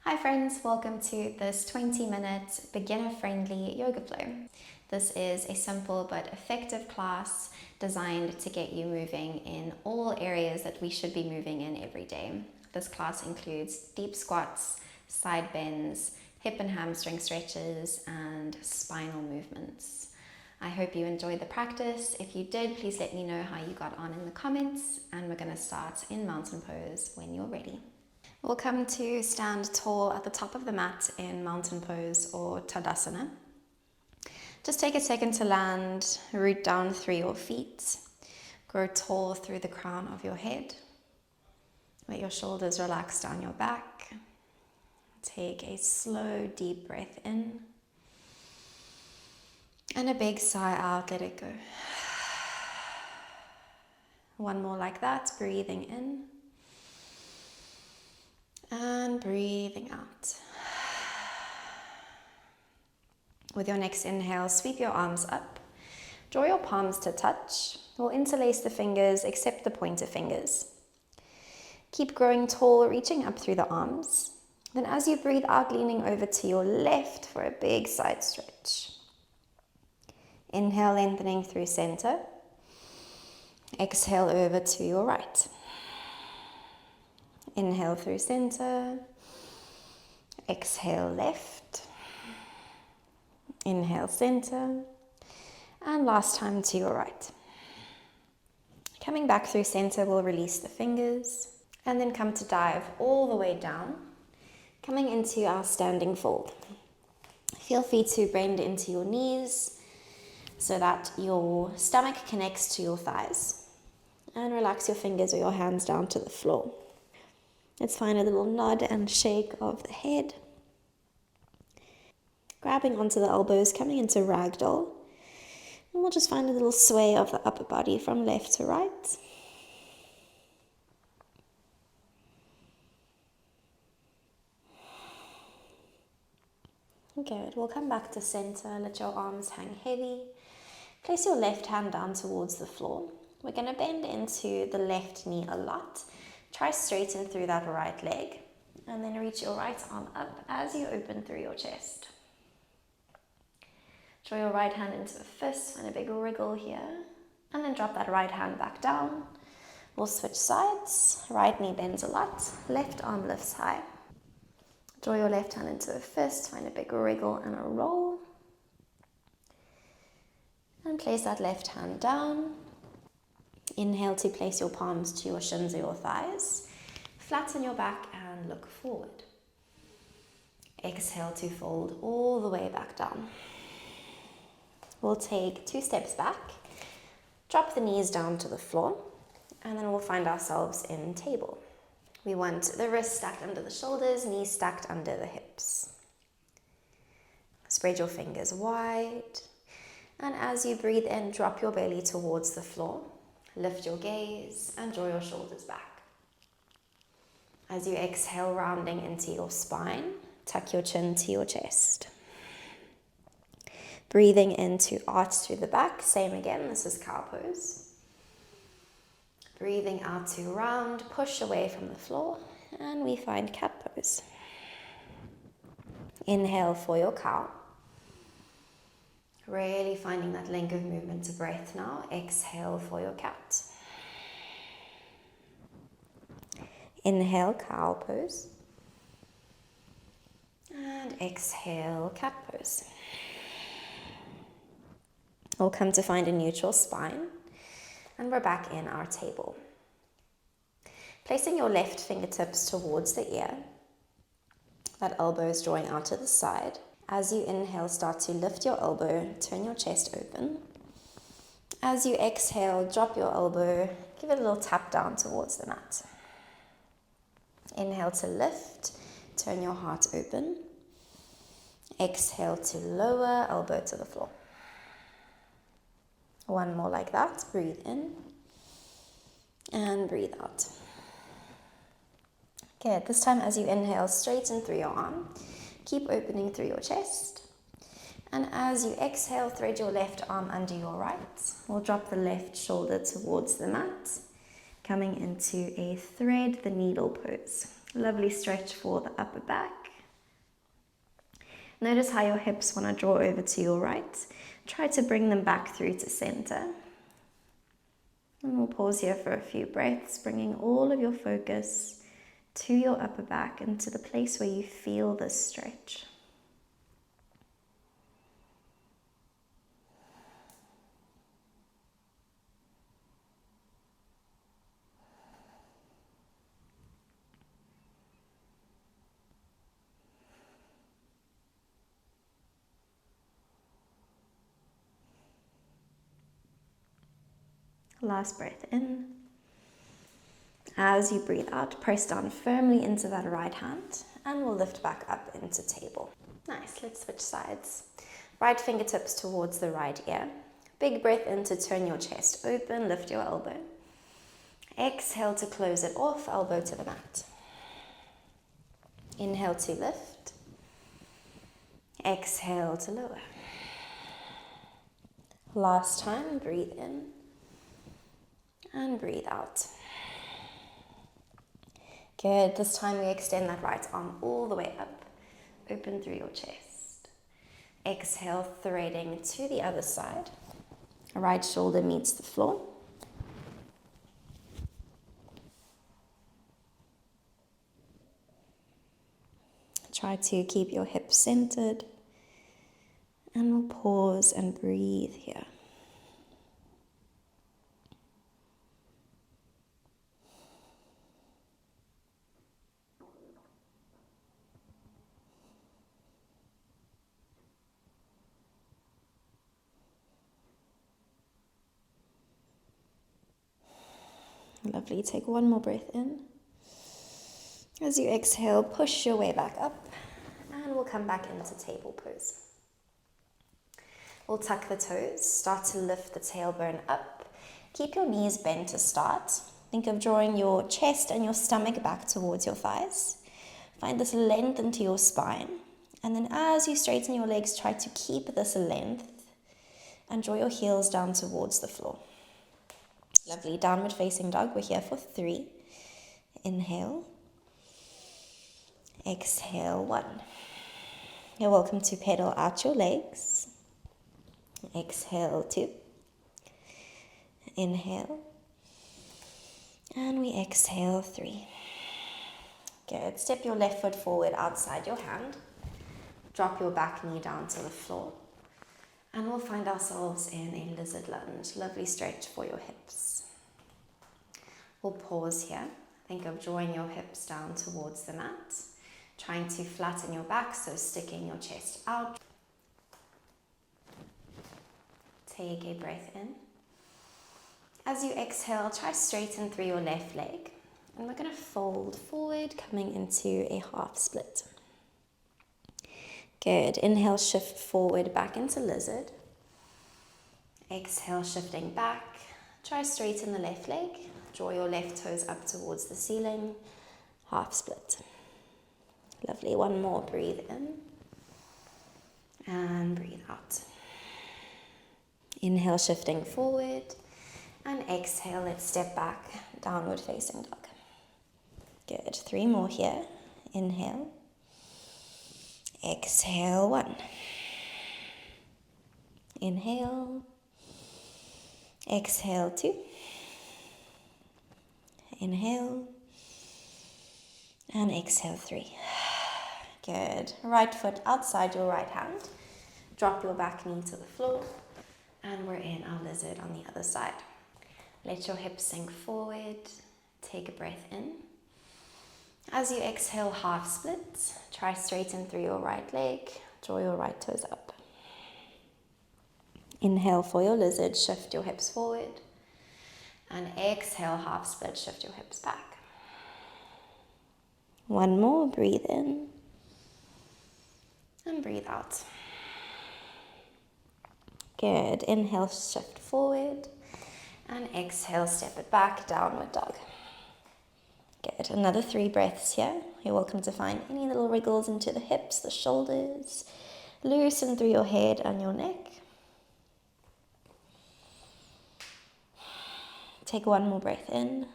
Hi friends, welcome to this 20-minute beginner-friendly yoga flow. This is a simple but effective class designed to get you moving in all areas that we should be moving in every day. This class includes deep squats, side bends, hip and hamstring stretches, and spinal movements. I hope you enjoyed the practice. If you did, please let me know how you got on in the comments, and we're going to start in mountain pose when you're ready. We'll come to stand tall at the top of the mat in mountain pose or Tadasana. Just take a second to land, root down through your feet, grow tall through the crown of your head. Let your shoulders relax down your back. Take a slow, deep breath in. And a big sigh out, let it go. One more like that, breathing in. And breathing out. With your next inhale, sweep your arms up. Draw your palms to touch. We'll interlace the fingers except the pointer fingers. Keep growing tall, reaching up through the arms. Then as you breathe out, leaning over to your left for a big side stretch. Inhale, lengthening through center. Exhale over to your right. Inhale through center, exhale left, inhale center, and last time to your right. Coming back through center, we'll release the fingers and then come to dive all the way down, coming into our standing fold. Feel free to bend into your knees so that your stomach connects to your thighs, and relax your fingers or your hands down to the floor. Let's find a little nod and shake of the head. Grabbing onto the elbows, coming into ragdoll. And we'll just find a little sway of the upper body from left to right. Good. We'll come back to center. Let your arms hang heavy. Place your left hand down towards the floor. We're going to bend into the left knee a lot. Try straighten through that right leg, and then reach your right arm up as you open through your chest. Draw your right hand into a fist and a big wriggle here, and then drop that right hand back down. We'll switch sides. Right knee bends a lot, left arm lifts high. Draw your left hand into a fist, find a big wriggle and a roll. And place that left hand down. Inhale to place your palms to your shins or your thighs. Flatten your back and look forward. Exhale to fold all the way back down. We'll take 2 steps back. Drop the knees down to the floor. And then we'll find ourselves in table. We want the wrists stacked under the shoulders, knees stacked under the hips. Spread your fingers wide. And as you breathe in, drop your belly towards the floor. Lift your gaze and draw your shoulders back. As you exhale, rounding into your spine, tuck your chin to your chest. Breathing in to arch through the back, same again, this is cow pose. Breathing out to round, push away from the floor, and we find cat pose. Inhale for your cow. Really finding that link of movement to breath now. Exhale for your cat. Inhale, cow pose. And exhale, cat pose. We'll come to find a neutral spine. And we're back in our table. Placing your left fingertips towards the ear. That elbow is drawing out to the side. As you inhale, start to lift your elbow, turn your chest open. As you exhale, drop your elbow, give it a little tap down towards the mat. Inhale to lift, turn your heart open. Exhale to lower, elbow to the floor. One more like that, breathe in and breathe out. Good, this time as you inhale, straighten through your arm. Keep opening through your chest. And as you exhale, thread your left arm under your right. We'll drop the left shoulder towards the mat, coming into a thread the needle pose. Lovely stretch for the upper back Notice how your hips want to draw over to your right. Try to bring them back through to center. And we'll pause here for a few breaths, bringing all of your focus to your upper back and to the place where you feel this stretch. Last breath in. As you breathe out, press down firmly into that right hand and we'll lift back up into table. Nice, let's switch sides. Right fingertips towards the right ear. Big breath in to turn your chest open, lift your elbow. Exhale to close it off, elbow to the mat. Inhale to lift. Exhale to lower. Last time, breathe in. And breathe out. Good. This time we extend that right arm all the way up. Open through your chest. Exhale, threading to the other side. Right shoulder meets the floor. Try to keep your hips centered. And we'll pause and breathe here. Lovely. Take one more breath in. As you exhale, push your way back up and we'll come back into table pose. We'll tuck the toes, start to lift the tailbone up. Keep your knees bent to start. Think of drawing your chest and your stomach back towards your thighs. Find this length into your spine. And then as you straighten your legs, try to keep this length and draw your heels down towards the floor. Lovely. Downward facing dog. We're here for 3. Inhale. Exhale, 1. You're welcome to pedal out your legs. Exhale, 2. Inhale. And we exhale, 3. Good. Step your left foot forward outside your hand. Drop your back knee down to the floor. And we'll find ourselves in a lizard lunge. Lovely stretch for your hips. We'll pause here. Think of drawing your hips down towards the mat. Trying to flatten your back, so sticking your chest out. Take a breath in. As you exhale, try straighten through your left leg. And we're going to fold forward, coming into a half split. Good. Inhale, shift forward, back into lizard. Exhale, shifting back. Try straighten the left leg. Draw your left toes up towards the ceiling. Half split. Lovely. One more. Breathe in. And breathe out. Inhale, shifting forward. And exhale, let's step back. Downward facing dog. Good. 3 more here. Inhale. Exhale, 1. Inhale. Exhale, 2. Inhale. And exhale, 3. Good. Right foot outside your right hand. Drop your back knee to the floor. And we're in our lizard on the other side. Let your hips sink forward. Take a breath in. As you exhale, half split. Try straighten through your right leg. Draw your right toes up. Inhale for your lizard. Shift your hips forward. And exhale, half split. Shift your hips back. 1 more. Breathe in. And breathe out. Good. Inhale, shift forward. And exhale, step it back. Downward dog. Good. Another 3 breaths here. You're welcome to find any little wriggles into the hips, the shoulders. Loosen through your head and your neck. Take 1 more breath in.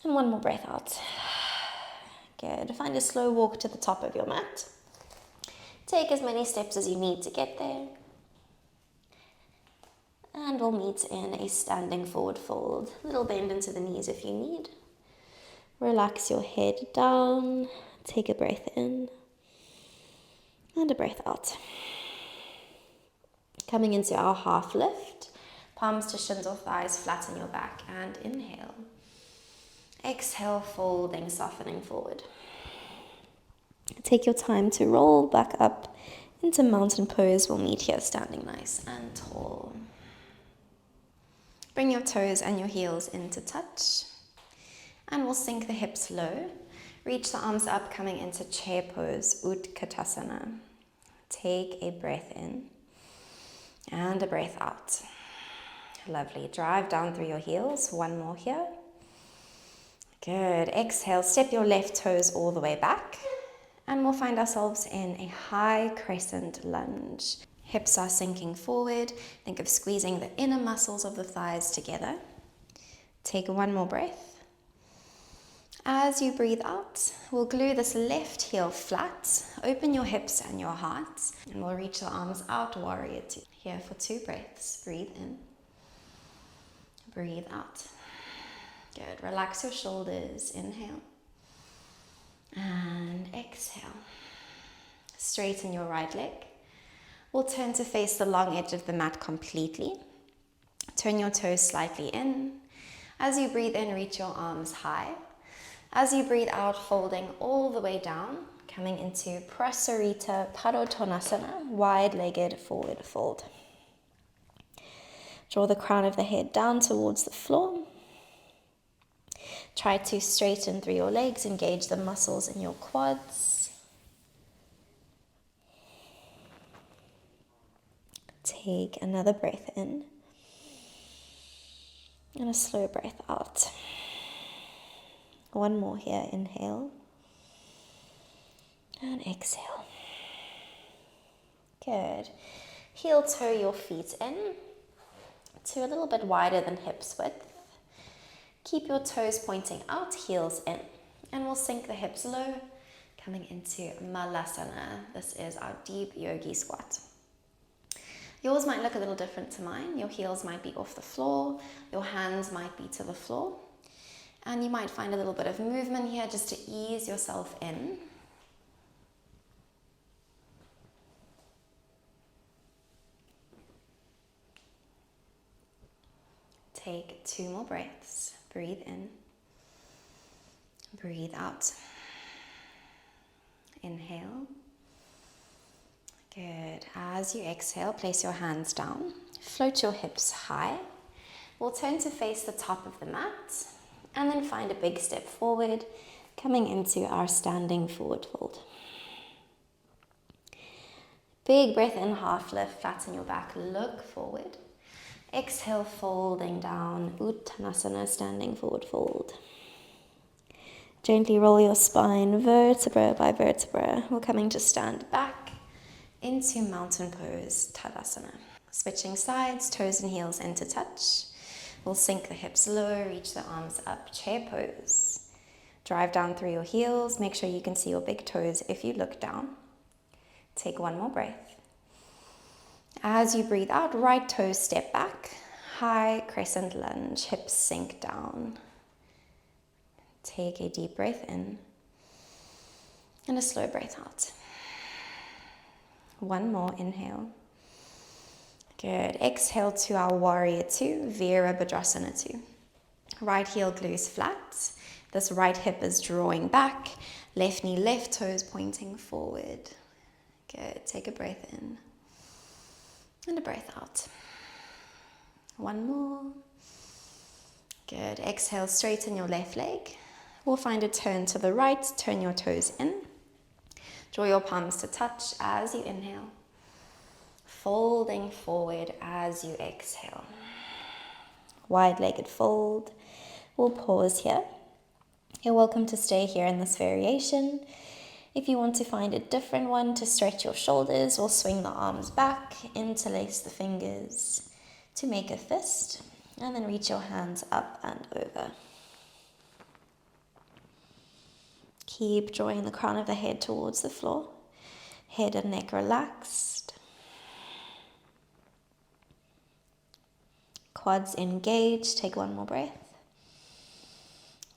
And 1 more breath out. Good. Find a slow walk to the top of your mat. Take as many steps as you need to get there. And we'll meet in a standing forward fold. Little bend into the knees if you need. Relax your head down. Take a breath in. And a breath out. Coming into our half lift. Palms to shins or thighs, flatten your back. And inhale. Exhale, folding, softening forward. Take your time to roll back up into mountain pose. We'll meet here standing nice and tall. Bring your toes and your heels into touch. And we'll sink the hips low. Reach the arms up, coming into chair pose, Utkatasana. Take a breath in and a breath out. Lovely. Drive down through your heels. One more here. Good. Exhale, step your left toes all the way back. And we'll find ourselves in a high crescent lunge. Hips are sinking forward. Think of squeezing the inner muscles of the thighs together. Take one more breath. As you breathe out, we'll glue this left heel flat. Open your hips and your heart. And we'll reach the arms out, warrior two. Here for 2 breaths. Breathe in. Breathe out. Good. Relax your shoulders. Inhale. And exhale. Straighten your right leg. We'll turn to face the long edge of the mat completely. Turn your toes slightly in. As you breathe in, reach your arms high. As you breathe out, folding all the way down, coming into Prasarita Padottanasana, wide-legged forward fold. Draw the crown of the head down towards the floor. Try to straighten through your legs, engage the muscles in your quads. Take another breath in and a slow breath out. One more here, inhale and exhale. Good. Heel toe your feet in to a little bit wider than hips width. Keep your toes pointing out, heels in, and we'll sink the hips low, coming into Malasana. This is our deep yogi squat. Yours might look a little different to mine. Your heels might be off the floor, your hands might be to the floor, and you might find a little bit of movement here just to ease yourself in. Take 2 more breaths. Breathe in. Breathe out. Inhale. Good. As you exhale, place your hands down. Float your hips high. We'll turn to face the top of the mat and then find a big step forward, coming into our standing forward fold. Big breath in, half lift, flatten your back, look forward. Exhale, folding down, Uttanasana, standing forward fold. Gently roll your spine vertebra by vertebra. We're coming to stand back into mountain pose, Tadasana. Switching sides, toes and heels into touch. We'll sink the hips low, reach the arms up, chair pose. Drive down through your heels. Make sure you can see your big toes if you look down. Take one more breath. As you breathe out, right toes step back, high crescent lunge, hips sink down. Take a deep breath in and a slow breath out. One more, inhale. Good. Exhale to our warrior two, Virabhadrasana 2. Right heel glues flat. This right hip is drawing back. Left knee, left toes pointing forward. Good. Take a breath in and a breath out. One more. Good. Exhale, straighten your left leg. We'll find a turn to the right. Turn your toes in. Draw your palms to touch as you inhale. Folding forward as you exhale. Wide-legged fold. We'll pause here. You're welcome to stay here in this variation. If you want to find a different one to stretch your shoulders, or swing the arms back, interlace the fingers to make a fist, and then reach your hands up and over. Keep drawing the crown of the head towards the floor. Head and neck relaxed. Quads engaged. Take one more breath.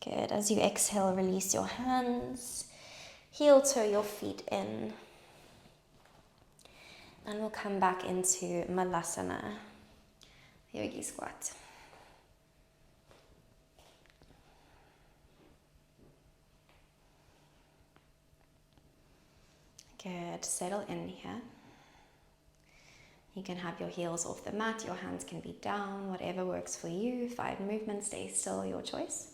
Good. As you exhale, release your hands. Heel toe your feet in. And we'll come back into Malasana, yogi squat. Good. Settle in here. You can have your heels off the mat, your hands can be down, whatever works for you. 5 movements, stay still, your choice.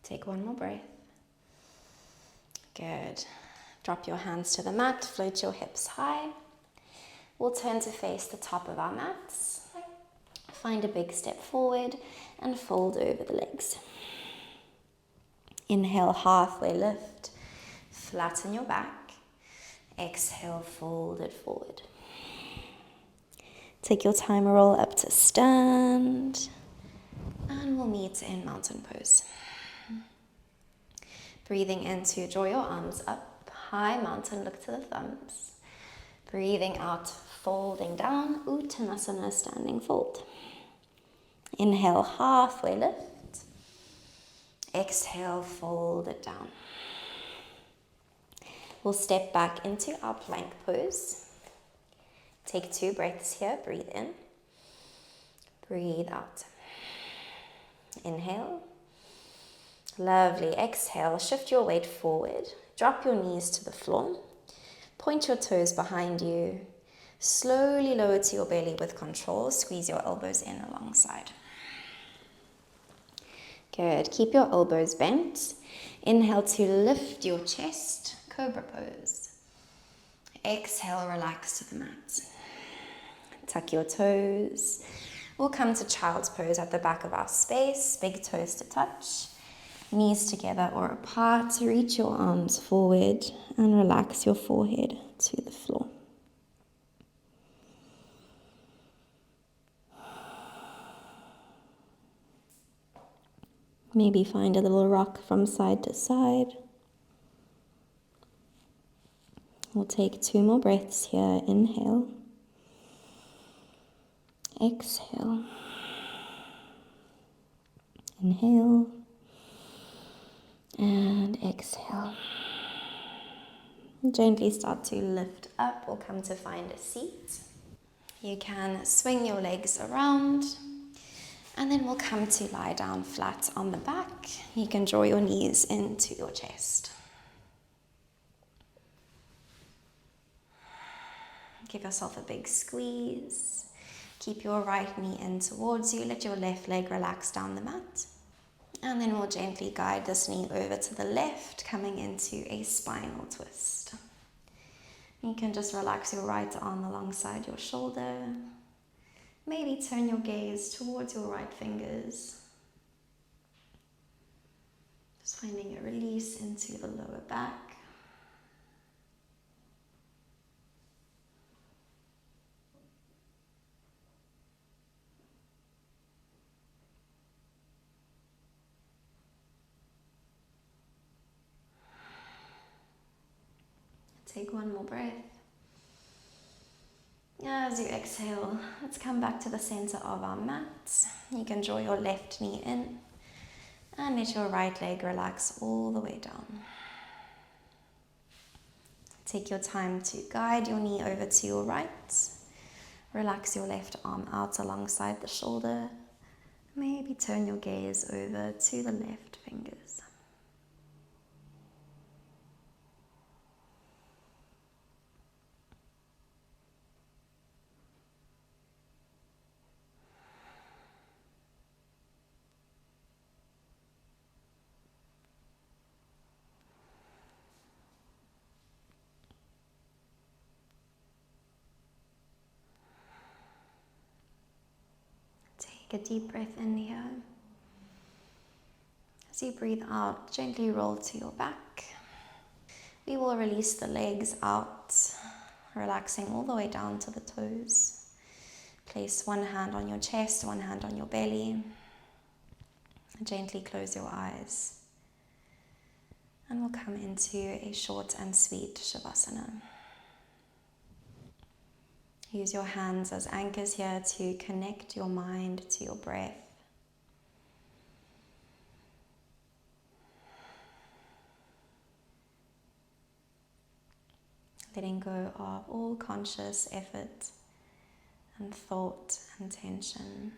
Take one more breath. Good. Drop your hands to the mat, float your hips high. We'll turn to face the top of our mats. Find a big step forward and fold over the legs. Inhale, halfway lift. Flatten your back. Exhale, fold it forward. Take your timer roll up to stand. And we'll meet in mountain pose. Breathing in to draw your arms up. High mountain, look to the thumbs. Breathing out, folding down. Uttanasana, standing fold. Inhale, halfway lift. Exhale, fold it down. We'll step back into our plank pose. Take 2 breaths here. Breathe in. Breathe out. Inhale. Lovely. Exhale. Shift your weight forward. Drop your knees to the floor. Point your toes behind you. Slowly lower to your belly with control. Squeeze your elbows in alongside. Good. Keep your elbows bent. Inhale to lift your chest. Cobra pose. Exhale, relax to the mat. Tuck your toes. We'll come to child's pose at the back of our space. Big toes to touch. Knees together or apart. Reach your arms forward and relax your forehead to the floor. Maybe find a little rock from side to side. We'll take 2 more breaths here. Inhale. Exhale. Inhale. And exhale. Gently start to lift up. We'll come to find a seat. You can swing your legs around. And then we'll come to lie down flat on the back. You can draw your knees into your chest. Give yourself a big squeeze. Keep your right knee in towards you. Let your left leg relax down the mat. And then we'll gently guide this knee over to the left, coming into a spinal twist. You can just relax your right arm alongside your shoulder. Maybe turn your gaze towards your right fingers. Just finding a release into the lower back. Take one more breath. As you exhale, let's come back to the center of our mat. You can draw your left knee in and let your right leg relax all the way down. Take your time to guide your knee over to your right. Relax your left arm out alongside the shoulder. Maybe turn your gaze over to the left fingers. Take a deep breath in here. As you breathe out, gently roll to your back. We will release the legs out, relaxing all the way down to the toes. Place one hand on your chest, one hand on your belly. Gently close your eyes. And we'll come into a short and sweet Shavasana. Use your hands as anchors here to connect your mind to your breath. Letting go of all conscious effort and thought and tension.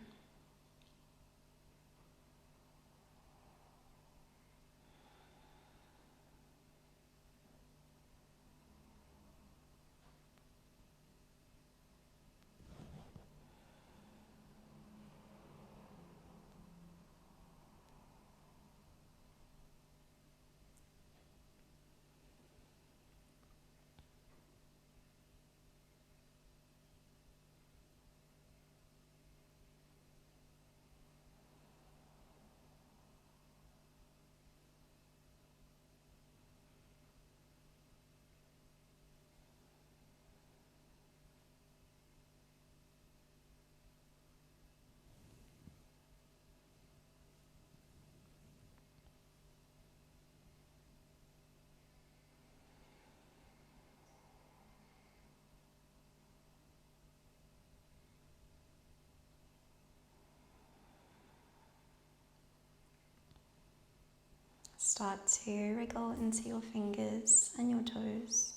Start to wriggle into your fingers and your toes.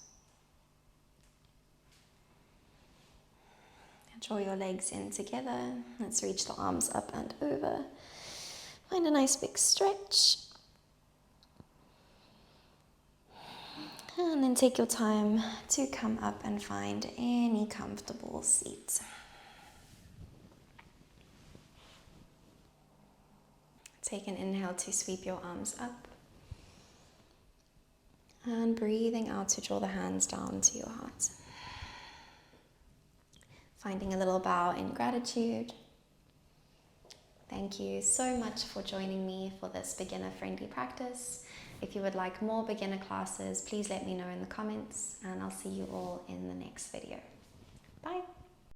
Draw your legs in together. Let's reach the arms up and over. Find a nice big stretch. And then take your time to come up and find any comfortable seat. Take an inhale to sweep your arms up. And breathing out to draw the hands down to your heart. Finding a little bow in gratitude. Thank you so much for joining me for this beginner-friendly practice. If you would like more beginner classes, please let me know in the comments, and I'll see you all in the next video. Bye.